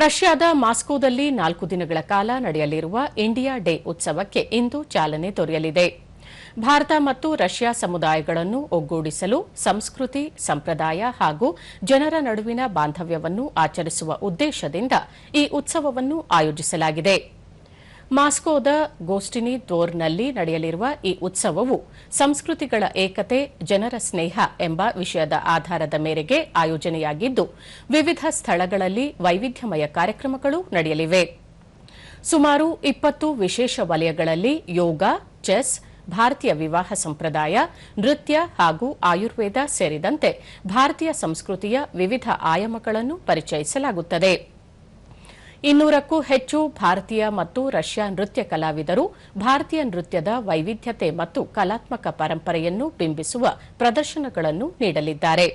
ರಷ್ಯಾದ ಮಾಸ್ಕೋದಲ್ಲಿ 4 ದಿನಗಳ ಕಾಲ ನಡೆಯಲಿರುವ ಇಂಡಿಯಾ ಡೇ ಉತ್ಸವಕ್ಕೆ ಇಂದು ಚಾಲನೆ ದೊರೆಯಲಿದೆ. ಭಾರತ ಮತ್ತು ರಷ್ಯಾ ಸಮುದಾಯಗಳನ್ನು ಒಗ್ಗೂಡಿಸಲು ಸಂಸ್ಕೃತಿ, ಸಂಪ್ರದಾಯ ಹಾಗೂ ಜನರ ನಡುವಿನ ಬಾಂಧವ್ಯವನ್ನು ಆಚರಿಸುವ ಉದ್ದೇಶದಿಂದ ಈ ಉತ್ಸವವನ್ನು ಆಯೋಜಿಸಲಾಗಿದೆ. ಮಾಸ್ಕೋದ ಗೋಸ್ಟಿನಿ ದ್ವೋರ್ನಲ್ಲಿ ನಡೆಯಲಿರುವ ಈ ಉತ್ಸವವು ಸಂಸ್ಕೃತಿಗಳ ಏಕತೆ, ಜನರ ಸ್ನೇಹ ಎಂಬ ವಿಷಯದ ಆಧಾರದ ಮೇರೆಗೆ ಆಯೋಜನೆಯಾಗಿದ್ದು, ವಿವಿಧ ಸ್ಥಳಗಳಲ್ಲಿ ವೈವಿಧ್ಯಮಯ ಕಾರ್ಯಕ್ರಮಗಳು ನಡೆಯಲಿವೆ. ಸುಮಾರು 20 ವಿಶೇಷ ವಲಯಗಳಲ್ಲಿ ಯೋಗ, ಚೆಸ್, ಭಾರತೀಯ ವಿವಾಹ ಸಂಪ್ರದಾಯ, ನೃತ್ಯ ಹಾಗೂ ಆಯುರ್ವೇದ ಸೇರಿದಂತೆ ಭಾರತೀಯ ಸಂಸ್ಕೃತಿಯ ವಿವಿಧ ಆಯಾಮಗಳನ್ನು ಪರಿಚಯಿಸಲಾಗುತ್ತದೆ. 200ಕ್ಕೂ ಹೆಚ್ಚು ಭಾರತೀಯ ಮತ್ತು ರಷ್ಯಾ ನೃತ್ಯ ಕಲಾವಿದರು ಭಾರತೀಯ ನೃತ್ಯದ ವೈವಿಧ್ಯತೆ ಮತ್ತು ಕಲಾತ್ಮಕ ಪರಂಪರೆಯನ್ನು ಬಿಂಬಿಸುವ ಪ್ರದರ್ಶನಗಳನ್ನು ನೀಡಲಿದ್ದಾರೆ.